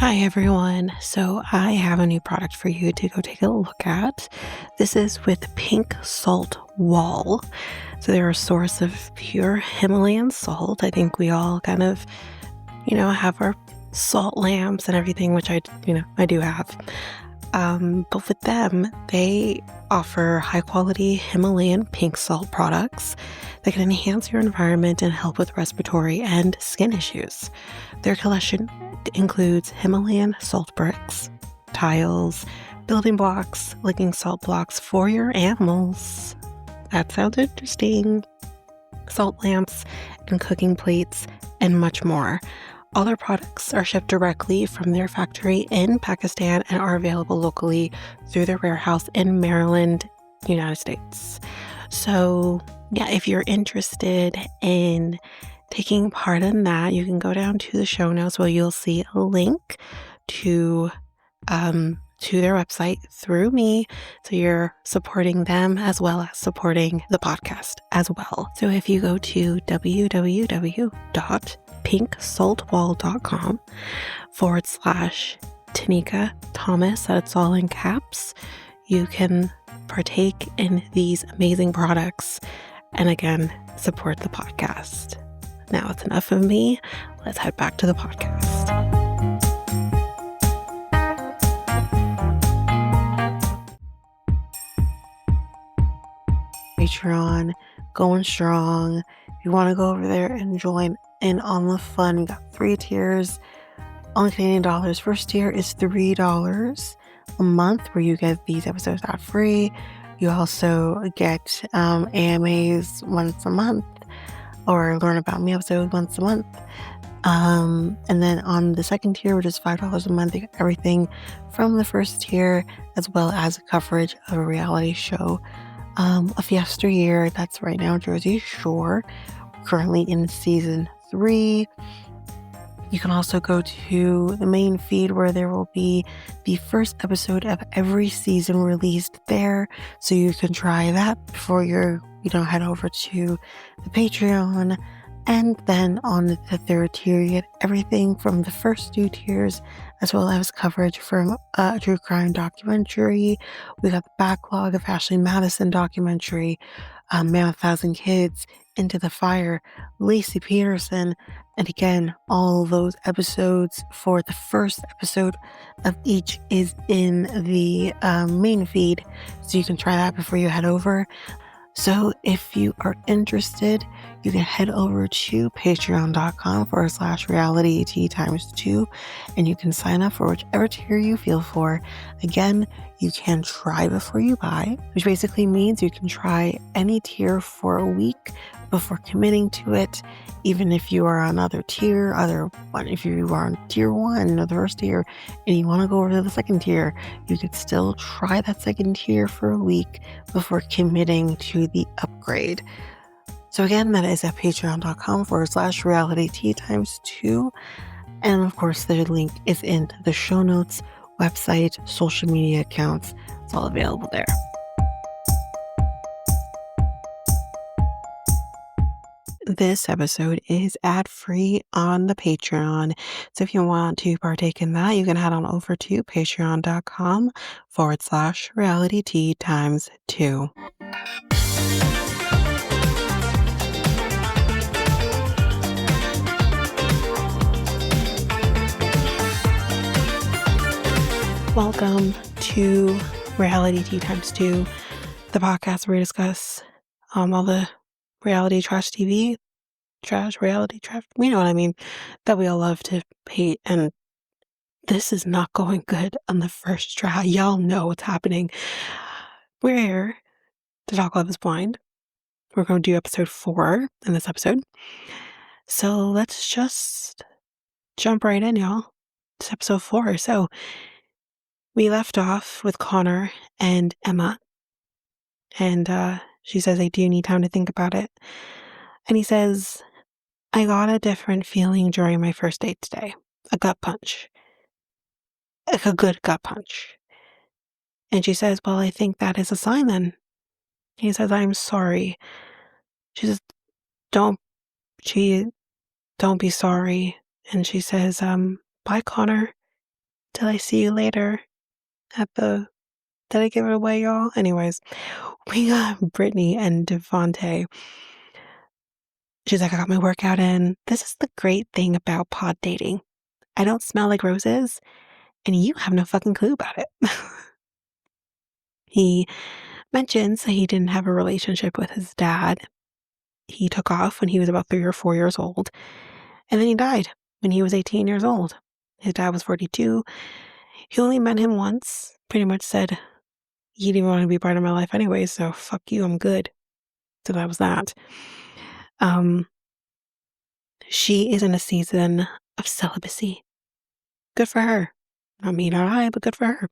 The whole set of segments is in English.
Hi, everyone. So, I have a new product for you to go take a look at. This is with Pink Salt Wall. So, they're a source of pure Himalayan salt. I think we all kind of, have our salt lamps and everything, which I do have. But with them, they offer high quality Himalayan pink salt products that can enhance your environment and help with respiratory and skin issues. Their collection includes Himalayan salt bricks, tiles, building blocks, licking salt blocks for your animals. That sounds interesting. Salt lamps and cooking plates, and much more. All their products are shipped directly from their factory in Pakistan and are available locally through their warehouse in Maryland, United States. So, yeah, if you're interested in taking part in that, you can go down to the show notes where you'll see a link to their website through me. So you're supporting them as well as supporting the podcast as well. So if you go to www.pinksaltwall.com/Tanika Thomas, that's all in caps, you can partake in these amazing products and again, support the podcast. Now it's enough of me. Let's head back to the podcast. Patreon, going strong. If you want to go over there and join in on the fun, we got 3 tiers on Canadian dollars. First tier is $3 a month, where you get these episodes ad free. You also get AMAs once a month, or learn about me episodes once a month. And then on the second tier, which is $5 a month, you get everything from the first tier, as well as coverage of a reality show of yesteryear. That's right now Jersey Shore, currently in season 3. You can also go to the main feed, where there will be the first episode of every season released there. So you can try that before you head over to the Patreon. And then on the third tier, you get everything from the first 2 tiers, as well as coverage from a true crime documentary. We got the backlog of Ashley Madison documentary, Man of 1,000 Kids, Into the Fire, Lacey Peterson, and again, all those episodes for the first episode of each is in the main feed, so you can try that before you head over. So if you are interested, you can head over to patreon.com/realityt ×2, and you can sign up for whichever tier you feel for. Again, you can try before you buy, which basically means you can try any tier for a week before committing to it. Even if you are on other tier, if you are on tier 1 or the first tier and you want to go over to the second tier, you could still try that second tier for a week before committing to the upgrade. So again, that is at patreon.com/realityt ×2. And of course, the link is in the show notes, website, social media accounts. It's all available there. This episode is ad-free on the Patreon. So if you want to partake in that, you can head on over to patreon.com/realityt ×2. Welcome to Reality Tea ×2, the podcast where we discuss all the reality reality trash, you know what I mean, that we all love to hate. And this is not going good on the first try. Y'all know what's happening. We're here to talk Love is Blind. We're going to do episode 4 in this episode. So let's just jump right in, y'all. It's episode 4. So we left off with Connor and Emma. And she says, I do need time to think about it. And he says, I got a different feeling during my first date today. A gut punch. Like a good gut punch. And she says, well, I think that is a sign then. He says, I'm sorry. She says, don't be sorry. And she says, bye, Connor. till I see you later at the, did I give it away, y'all? Anyways, we got Brittany and Devontae. She's like, I got my workout in. This is the great thing about pod dating. I don't smell like roses, and you have no fucking clue about it. He mentions that he didn't have a relationship with his dad. He took off when he was about 3 or 4 years old, and then he died when he was 18 years old. His dad was 42. He only met him once, pretty much said, he didn't want to be part of my life anyway, so fuck you, I'm good. So that was that. She is in a season of celibacy. Good for her. Not me, not I, but good for her.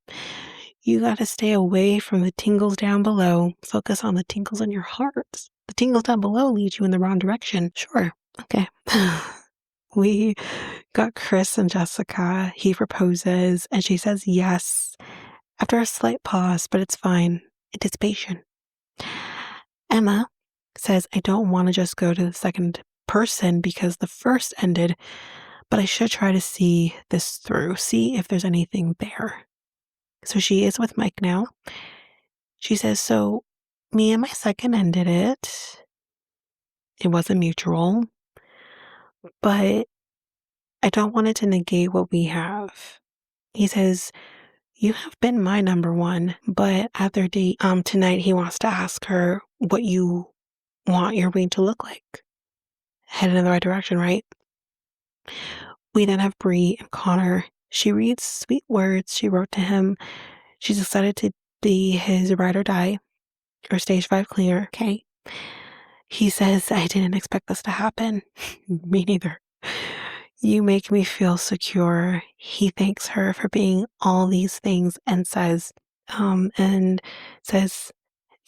You gotta stay away from the tingles down below. Focus on the tingles in your heart. The tingles down below lead you in the wrong direction. Sure. Okay. We got Chris and Jessica. He proposes, and she says yes. After a slight pause, but it's fine. Anticipation. Emma says, I don't want to just go to the second person because the first ended, but I should try to see this through, see if there's anything there. So she is with Mike now. She says, so me and my second ended it. It wasn't mutual, but I don't want it to negate what we have. He says, you have been my number one, but at their date tonight, he wants to ask her what you want your ring to look like. Headed in the right direction, right? We then have Bree and Connor. She reads sweet words she wrote to him. She's excited to be his ride or die, or stage 5 clear. Okay. He says, I didn't expect this to happen. Me neither. You make me feel secure. He thanks her for being all these things and says,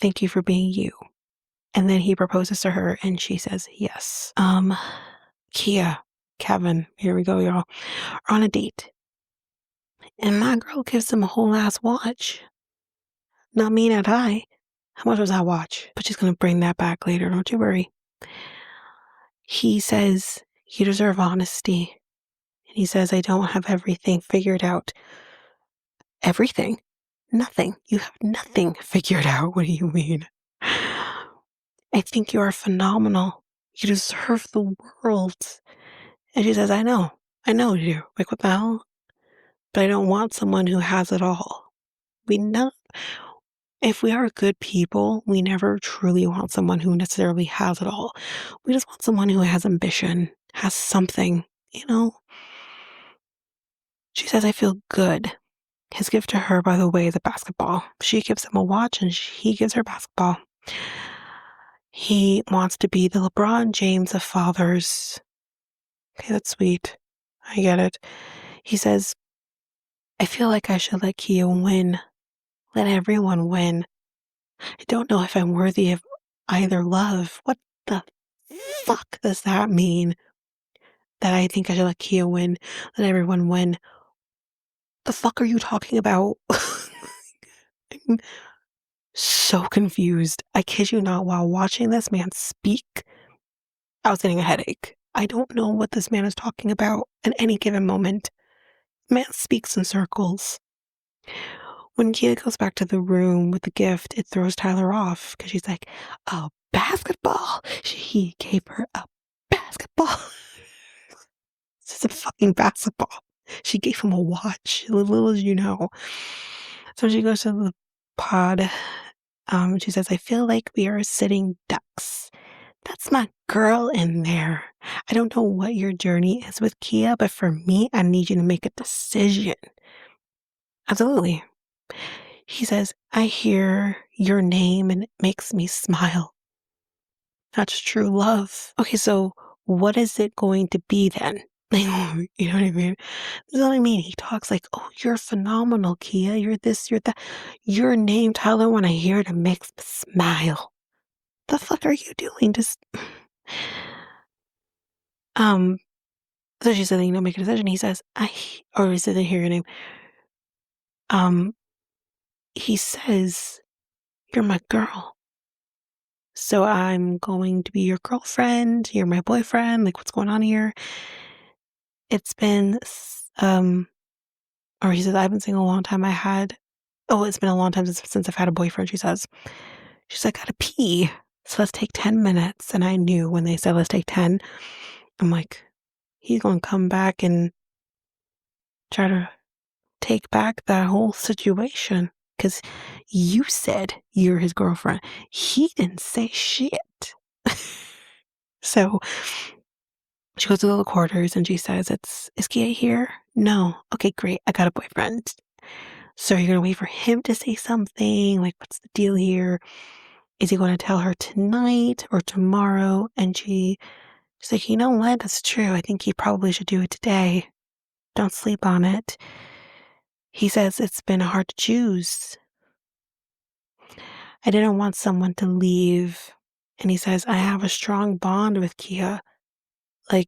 thank you for being you. And then he proposes to her and she says, yes. Kia, Kevin, here we go, y'all, are on a date. And my girl gives him a whole ass watch. Not me, not I. How much was that watch? But she's gonna bring that back later, don't you worry. He says, you deserve honesty. And he says, I don't have everything figured out. Everything? Nothing. You have nothing figured out. What do you mean? I think you are phenomenal. You deserve the world. And she says, I know you do. Like, what the hell? But I don't want someone who has it all. We know, if we are good people, we never truly want someone who necessarily has it all. We just want someone who has ambition, has something, you know? She says, I feel good. His gift to her, by the way, is a basketball. She gives him a watch and he gives her basketball. He wants to be the LeBron James of fathers. Okay, that's sweet. I get it. He says, I feel like I should let Kia win. Let everyone win. I don't know if I'm worthy of either love. What the fuck does that mean? That I think I should let Kia win, let everyone win. The fuck are you talking about? I'm so confused. I kid you not, while watching this man speak, I was getting a headache. I don't know what this man is talking about at any given moment. The man speaks in circles. When Kia goes back to the room with the gift, it throws Tyler off because she's like, a basketball? He gave her a basketball. This is a fucking basketball. She gave him a watch, little as you know. So she goes to the pod. She says, I feel like we are sitting ducks. That's my girl in there. I don't know what your journey is with Kia, but for me, I need you to make a decision. Absolutely. He says, I hear your name and it makes me smile. That's true love. Okay, so what is it going to be then? You know what I mean? This is what I mean. He talks like, oh, you're phenomenal, Kia. You're this, you're that. Your name, Tyler, when I hear it, it makes me smile. The fuck are you doing? Just, so she said, you know, make a decision. He says, or is it hear your name? He says, you're my girl. So I'm going to be your girlfriend. You're my boyfriend. Like, what's going on here? It's been, Or he says, I've been single a long time. It's been a long time since I've had a boyfriend, she says. She's like, gotta pee. So let's take 10 minutes. And I knew when they said, let's take 10, I'm like, he's going to come back and try to take back that whole situation. Because you said you're his girlfriend. He didn't say shit. So she goes to the little quarters and she says, is Kia here? No. Okay, great. I got a boyfriend. So you're going to wait for him to say something? Like, what's the deal here? Is he going to tell her tonight or tomorrow? And she's like, you know what? That's true. I think he probably should do it today. Don't sleep on it. He says it's been hard to choose. I didn't want someone to leave. And he says, I have a strong bond with Kia. Like,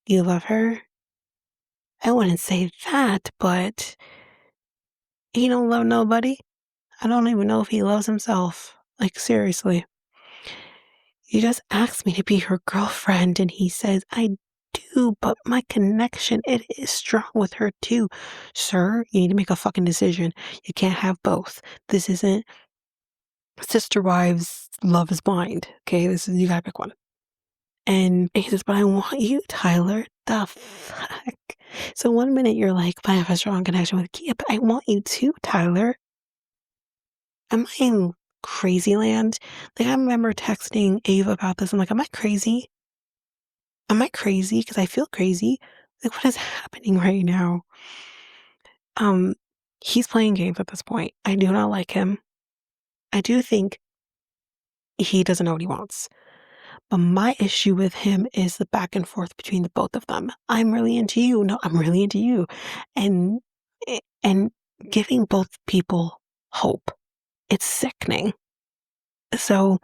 you love her? I wouldn't say that, but he don't love nobody. I don't even know if he loves himself. Like, seriously. You just asked me to be her girlfriend, and he says, I do, but my connection, it is strong with her too. Sir, you need to make a fucking decision. You can't have both. This isn't Sister Wives Love is Blind. Okay, you gotta pick one. And he says, but I want you, Tyler. The fuck? So one minute you're like, I have a strong connection with Kia, but I want you too, Tyler. Am I in crazy land? Like, I remember texting Ava about this. I'm like, am I crazy? Am I crazy? Because I feel crazy. Like, what is happening right now? He's playing games at this point. I do not like him. I do think he doesn't know what he wants. But my issue with him is the back and forth between the both of them. I'm really into you. No, I'm really into you. And and giving both people hope. It's sickening. So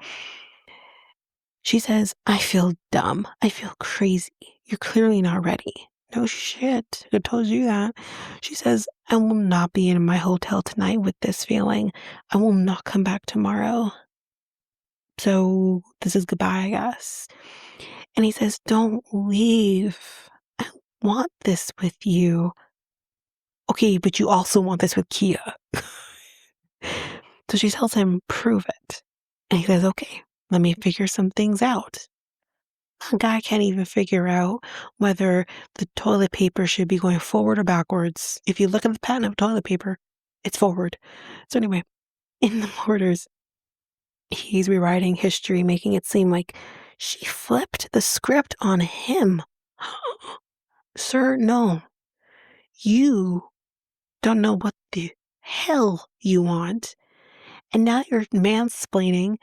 she says, I feel dumb. I feel crazy. You're clearly not ready. No shit. Who told you that? She says, I will not be in my hotel tonight with this feeling. I will not come back tomorrow. So this is goodbye, I guess. And he says, don't leave. I want this with you. Okay, but you also want this with Kia. So she tells him, prove it. And he says, okay, let me figure some things out. A guy can't even figure out whether the toilet paper should be going forward or backwards. If you look at the pattern of toilet paper, it's forward. So anyway, in the orders, he's rewriting history, making it seem like she flipped the script on him. Sir, no. You don't know what the hell you want. And now you're mansplaining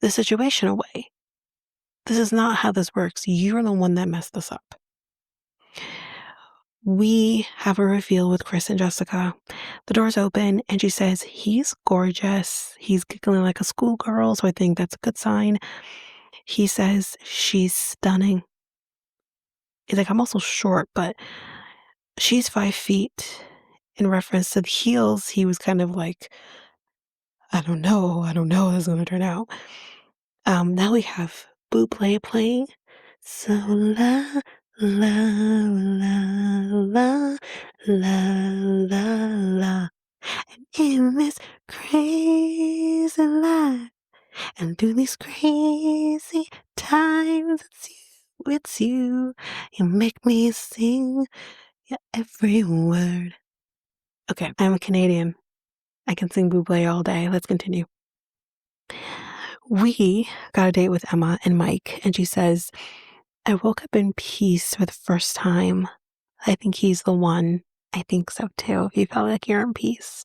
the situation away. This is not how this works. You're the one that messed this up. We have a reveal with Chris and Jessica. The doors open and she says, he's gorgeous. He's giggling like a schoolgirl, so I think that's a good sign. He says, she's stunning. He's like, I'm also short, but she's 5 feet. In reference to the heels, he was kind of like, I don't know how this is going to turn out. Now we have Buble playing. So la, la, la, la, la, la, la. And in this crazy life, and through these crazy times, it's you. You make me sing your every word. Okay, I'm a Canadian. I can sing Buble all day. Let's continue. We got a date with Emma and Mike, and she says, I woke up in peace for the first time. I think he's the one. I think so too, if you felt like you're in peace.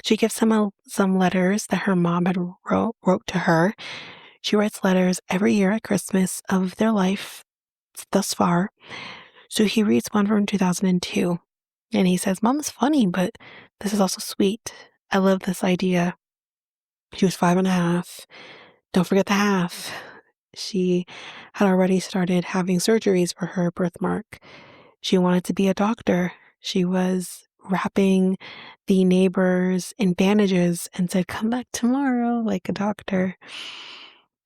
She gives him some letters that her mom had wrote to her. She writes letters every year at Christmas of their life thus far. So he reads one from 2002, and he says, Mom's funny, but this is also sweet. I love this idea. She was 5.5. Don't forget the half. She had already started having surgeries for her birthmark. She wanted to be a doctor. She was wrapping the neighbors in bandages and said, come back tomorrow, like a doctor.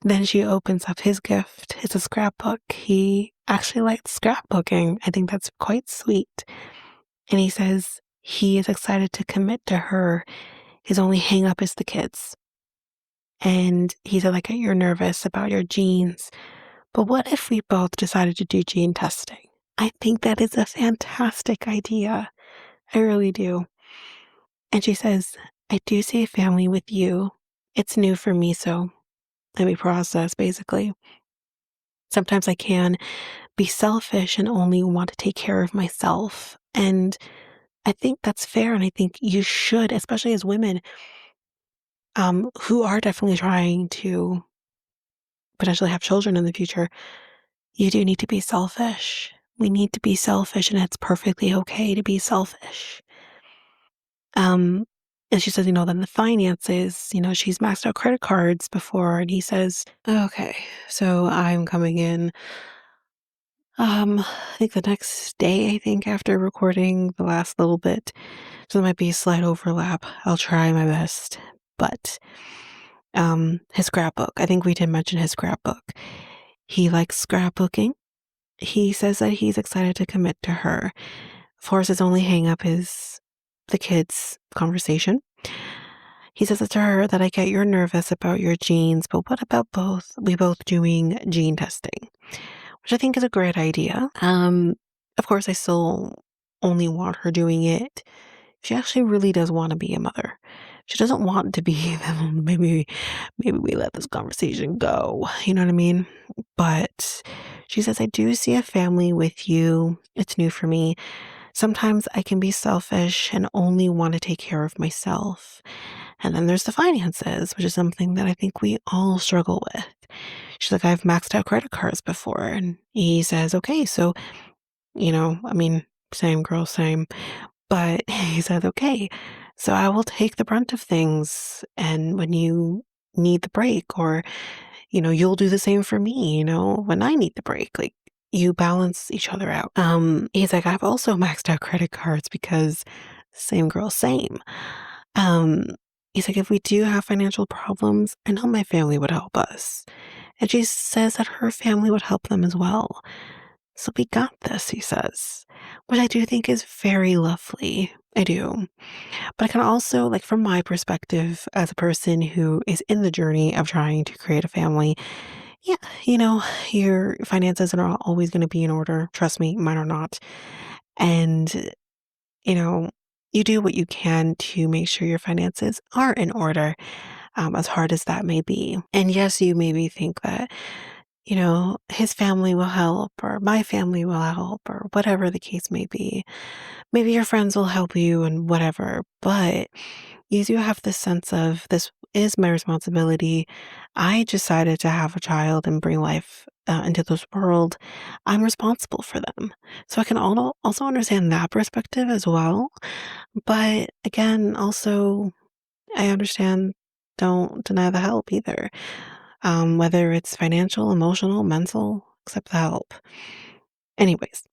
Then she opens up his gift. It's a scrapbook. He actually likes scrapbooking. I think that's quite sweet. And he says, he is excited to commit to her. His only hang up is the kids. And he said, like, you're nervous about your genes, but what if we both decided to do gene testing? I think that is a fantastic idea. I really do. And she says, I do see a family with you. It's new for me, so let me process, basically. Sometimes I can be selfish and only want to take care of myself. And I think that's fair. And I think you should, especially as women, who are definitely trying to potentially have children in the future. You do need to be selfish. We need to be selfish, and it's perfectly okay to be selfish. Um, and she says, then the finances, she's maxed out credit cards before, and he says, okay, so I'm coming in, I think the next day, after recording the last little bit. So there might be a slight overlap. I'll try my best. But his scrapbook, I think we did mention his scrapbook. He likes scrapbooking. He says that he's excited to commit to her. Of course, his only hang up is the kids' conversation. He says to her that I get you're nervous about your genes, but what about we both doing gene testing? Which I think is a great idea. Of course, I still only want her doing it. She actually really does want to be a mother. She doesn't want to be, maybe we let this conversation go. You know what I mean? But she says, I do see a family with you. It's new for me. Sometimes I can be selfish and only want to take care of myself. And then there's the finances, which is something that I think we all struggle with. She's like, I've maxed out credit cards before. And he says, okay, so, same girl, same. But he said, okay, so I will take the brunt of things. And when you need the break, or, you'll do the same for me, when I need the break, like you balance each other out. He's like, I've also maxed out credit cards because same girl, same. Um, he's like, if we do have financial problems, I know my family would help us. And she says that her family would help them as well. So we got this, he says, which I do think is very lovely. I do. But I can also, like, from my perspective as a person who is in the journey of trying to create a family, yeah, your finances are not always going to be in order. Trust me, mine are not. And, you know, you do what you can to make sure your finances are in order, as hard as that may be. And yes, you maybe think that, his family will help, or my family will help, or whatever the case may be. Maybe your friends will help you and whatever, but you do have this sense of this is my responsibility. I decided to have a child and bring life into this world. I'm responsible for them. So I can also understand that perspective as well. But again, also, I understand don't deny the help either. Whether it's financial, emotional, mental, accept the help. Anyways,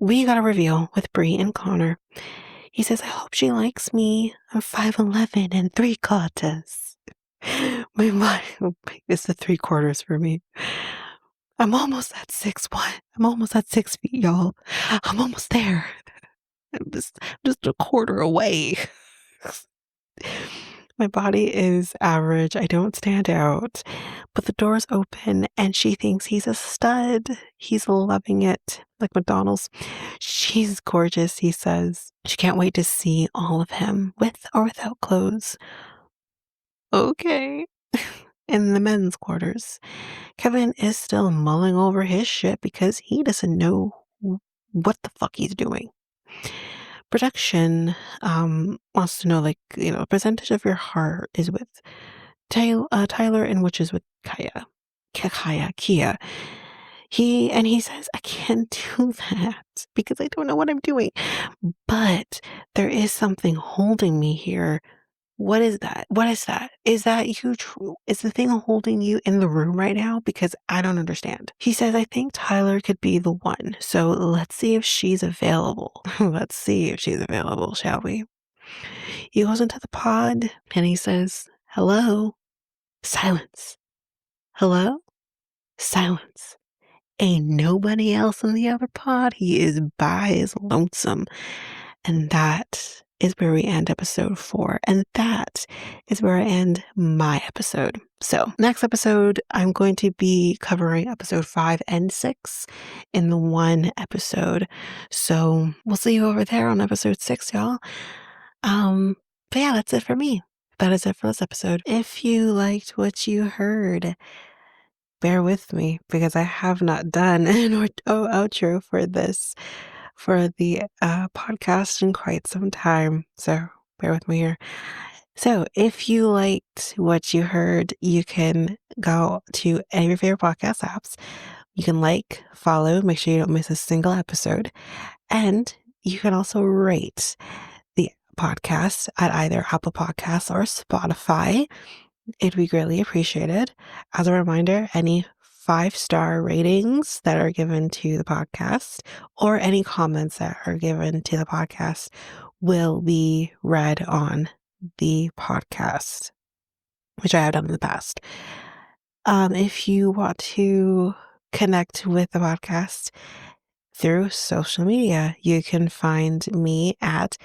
we got a reveal with Bree and Connor. He says, I hope she likes me. I'm 5'11" and 3/4. My mind is the 3/4 for me. I'm almost at 6'1". I'm almost at 6 feet, y'all. I'm almost there. I'm just a quarter away. My body is average. I don't stand out. But the door's open and she thinks he's a stud. He's loving it, like McDonald's. She's gorgeous, he says. She can't wait to see all of him, with or without clothes. Okay. In the men's quarters, Kevin is still mulling over his shit because he doesn't know what the fuck he's doing. Production wants to know, percentage of your heart is with Tyler and which is with Kia. He says, I can't do that because I don't know what I'm doing. But there is something holding me here. What is that? What is that? Is that you true? Is the thing holding you in the room right now? Because I don't understand. He says, I think Tyler could be the one. So let's see if she's available. Let's see if she's available, shall we? He goes into the pod and he says, hello. Silence. Hello? Silence. Ain't nobody else in the other pod. He is by his lonesome. And that is where we end episode 4. And that is where I end my episode. So next episode, I'm going to be covering episode 5 and 6 in the one episode. So we'll see you over there on episode 6, y'all. But yeah, that's it for me. That is it for this episode. If you liked what you heard, bear with me because I have not done an outro for the podcast in quite some time. So bear with me here. So if you liked what you heard, you can go to any of your favorite podcast apps. You can follow, make sure you don't miss a single episode. And you can also rate the podcast at either Apple Podcasts or Spotify. It'd be greatly appreciated. As a reminder, any 5-star ratings that are given to the podcast or any comments that are given to the podcast will be read on the podcast, which I have done in the past. If you want to connect with the podcast through social media, you can find me at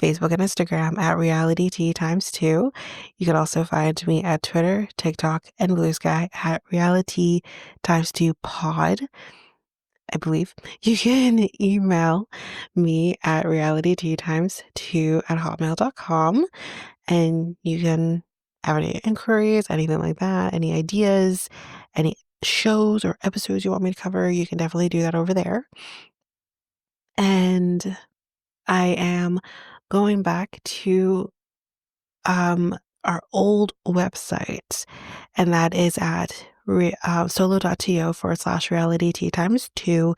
Facebook and Instagram at realityt2. You can also find me at Twitter, TikTok, and Blue Sky at realityt2pod. I believe you can email me at realityt2 at hotmail.com, and you can have any inquiries, anything like that, any ideas, any shows or episodes you want me to cover, you can definitely do that over there. And I am going back to our old website, and that is at solo.to/realityt2.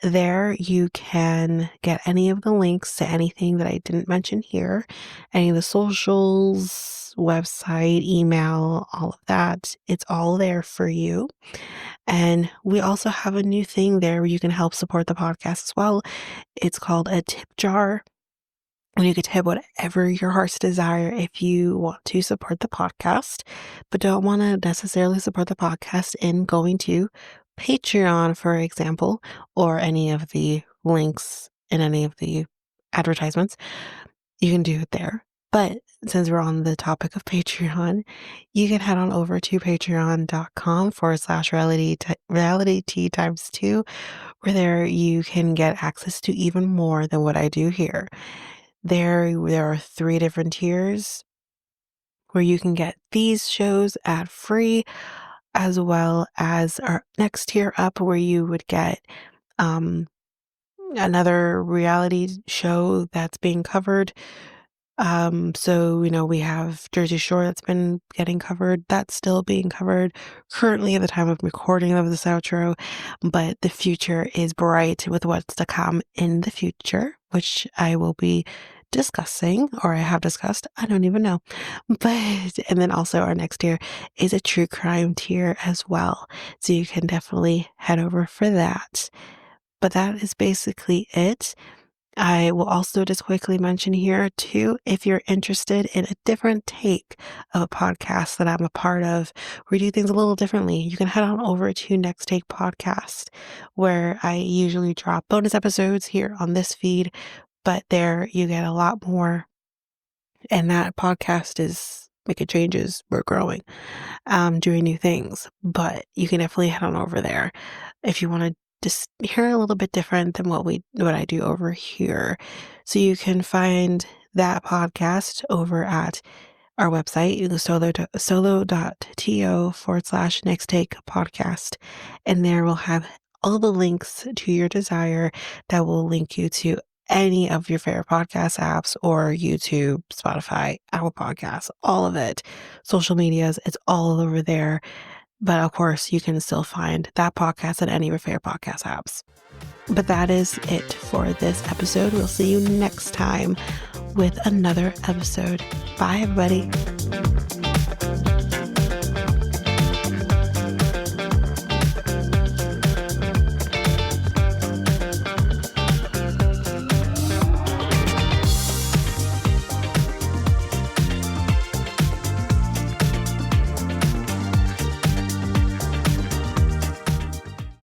There you can get any of the links to anything that I didn't mention here, any of the socials, website, email, all of that. It's all there for you. And we also have a new thing there where you can help support the podcast as well. It's called a tip jar. And you could tip whatever your heart's desire if you want to support the podcast, but don't want to necessarily support the podcast in going to Patreon, for example, or any of the links in any of the advertisements. You can do it there. But since we're on the topic of Patreon, you can head on over to patreon.com/realityt2, where there you can get access to even more than what I do here. There are 3 different tiers where you can get these shows ad-free, as well as our next tier up where you would get another reality show that's being covered. So, we have Jersey Shore that's been getting covered. That's still being covered currently at the time of recording of this outro, but the future is bright with what's to come in the future, which I will be discussing, or I have discussed, I don't even know. And then also our next tier is a true crime tier as well. So you can definitely head over for that. But that is basically it. I will also just quickly mention here too, if you're interested in a different take of a podcast that I'm a part of, where we do things a little differently, you can head on over to Next Take Podcast, where I usually drop bonus episodes here on this feed, but there you get a lot more. And that podcast is making changes. We're growing, doing new things, but you can definitely head on over there if you want to just hear a little bit different than what I do over here. So you can find that podcast over at our website, solo.to/next take podcast. And there we'll have all the links to your desire that will link you to any of your favorite podcast apps or YouTube, Spotify, Apple Podcasts, all of it. Social medias, it's all over there. But of course, you can still find that podcast at any of your favorite podcast apps. But that is it for this episode. We'll see you next time with another episode. Bye, everybody.